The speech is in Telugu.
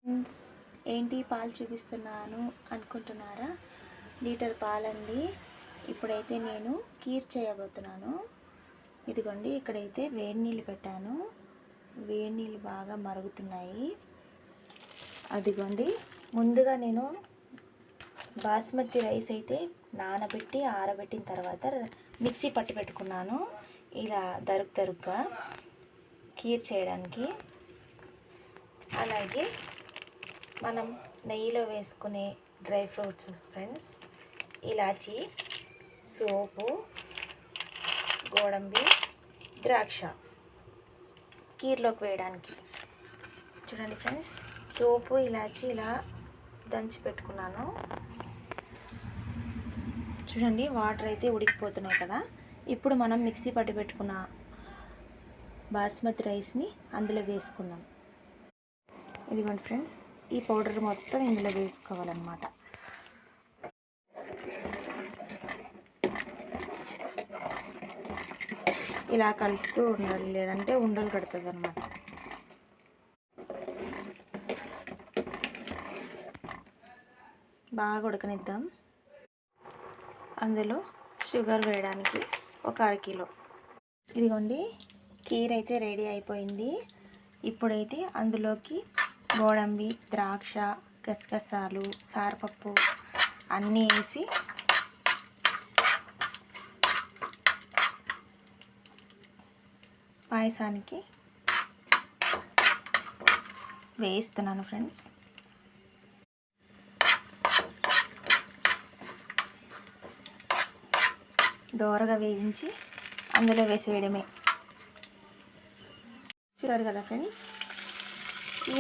ఫ్రెండ్స్, ఏంటి పాలు చూపిస్తున్నాను అనుకుంటున్నారా? లీటర్ పాలండి. ఇప్పుడైతే నేను కీర్ చేయబోతున్నాను. ఇదిగోండి, ఇక్కడైతే వేడి నీళ్ళు పెట్టాను. వేడి నీళ్ళు బాగా మరుగుతున్నాయి. అదిగోండి, ముందుగా నేను బాస్మతి రైస్ అయితే నానబెట్టి ఆరబెట్టిన తర్వాత మిక్సీ పట్టి పెట్టుకున్నాను. ఇలా దరుగ్గా కీర్ చేయడానికి. అలాగే మనం నెయ్యిలో వేసుకునే డ్రై ఫ్రూట్స్ ఫ్రెండ్స్, ఇలాచీ, సోపు, గోడంబి, ద్రాక్ష కీర్లోకి వేయడానికి. చూడండి ఫ్రెండ్స్, సోపు, ఇలాచీ ఇలా దంచి పెట్టుకున్నాను. చూడండి, వాటర్ అయితే ఉడికిపోతున్నాయి కదా. ఇప్పుడు మనం మిక్సీ పట్టి పెట్టుకున్న బాస్మతి రైస్ని అందులో వేసుకుందాం. ఇదిగోండి ఫ్రెండ్స్, ఈ పౌడర్ మొత్తం ఇందులో వేసుకోవాలన్నమాట. ఇలా కలుపుతూ ఉండాలి, లేదంటే ఉండలు కడుతుంది అన్నమాట. బాగా ఉడకనిద్దాం. అందులో షుగర్ వేయడానికి ఒక 1/2 కిలో. ఇదిగోండి, కీర్ అయితే రెడీ అయిపోయింది. ఇప్పుడైతే అందులోకి గోడంబి, ద్రాక్ష, గసగసాలు, సారపప్పు అన్నీ వేసి పాయసానికి వేస్తున్నాను ఫ్రెండ్స్. దోరగా వేయించి అందులో వేసేయడమే. చూడాలి కదా ఫ్రెండ్స్, ఈ